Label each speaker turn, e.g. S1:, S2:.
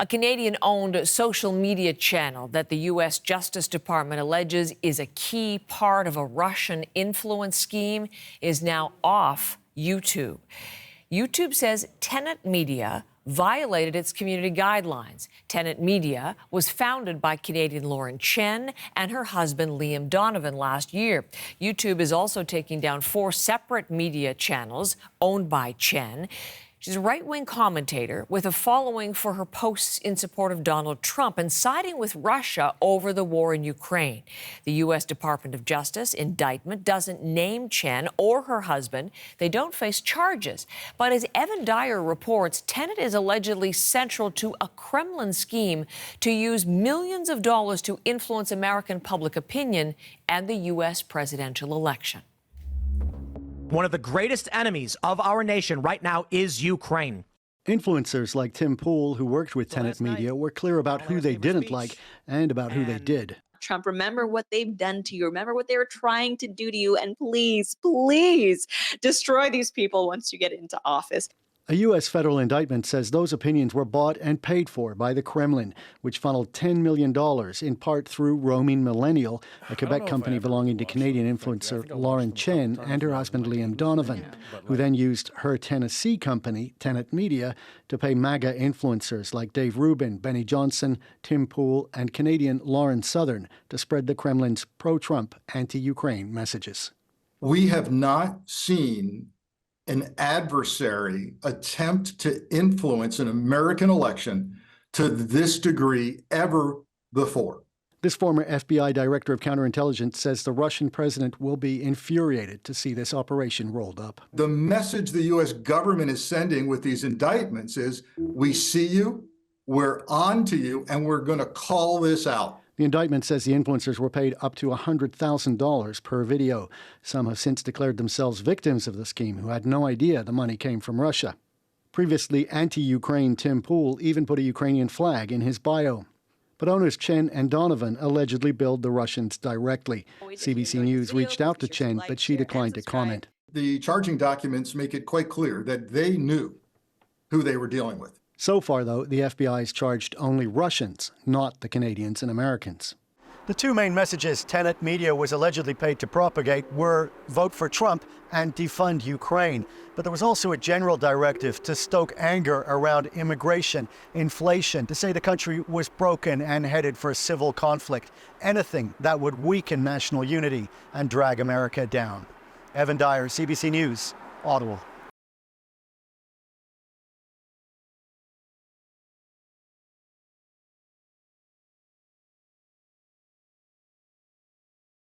S1: A Canadian-owned social media channel that the U.S. Justice Department alleges is a key part of a Russian influence scheme is now off YouTube. YouTube says Tenet Media violated its community guidelines. Tenet Media was founded by Canadian Lauren Chen and her husband Liam Donavan last year. YouTube is also taking down 4 separate media channels owned by Chen. She's a right-wing commentator with a following for her posts in support of Donald Trump and siding with Russia over the war in Ukraine. The U.S. Department of Justice indictment doesn't name Chen or her husband. They don't face charges. But as Evan Dyer reports, Tenet is allegedly central to a Kremlin scheme to use millions of dollars to influence American public opinion and the U.S. presidential election.
S2: One of the greatest enemies of our nation right now is Ukraine.
S3: Influencers like Tim Pool, who worked with Tenet Media, were clear about who they didn't like and about who they did.
S4: Trump, remember what they've done to you. Remember what they were trying to do to you. And please, please destroy these people once you get into office.
S3: A U.S. federal indictment says those opinions were bought and paid for by the Kremlin, which funneled $10 million, in part through Roaming Millennial, a Quebec company belonging to Canadian influencer Lauren Chen and her husband Liam Donavan, who then used her Tennessee company, Tenet Media, to pay MAGA influencers like Dave Rubin, Benny Johnson, Tim Pool, and Canadian Lauren Southern to spread the Kremlin's pro-Trump, anti-Ukraine messages.
S5: We have not seen an adversary attempt to influence an American election to this degree ever before.
S3: This former FBI director of counterintelligence says the Russian president will be infuriated to see this operation rolled up.
S5: The message the U.S. government is sending with these indictments is, we see you, we're on to you, and we're going to call this out.
S3: The indictment says the influencers were paid up to $100,000 per video. Some have since declared themselves victims of the scheme who had no idea the money came from Russia. Previously, anti-Ukraine Tim Pool even put a Ukrainian flag in his bio. But owners Chen and Donavan allegedly billed the Russians directly. CBC News reached out to Chen, but she declined to comment.
S5: The charging documents make it quite clear that they knew who they were dealing with.
S3: So far, though, the FBI has charged only Russians, not the Canadians and Americans. The 2 main messages Tenet Media was allegedly paid to propagate were vote for Trump and defund Ukraine. But there was also a general directive to stoke anger around immigration, inflation, to say the country was broken and headed for civil conflict, anything that would weaken national unity and drag America down. Evan Dyer, CBC News, Ottawa.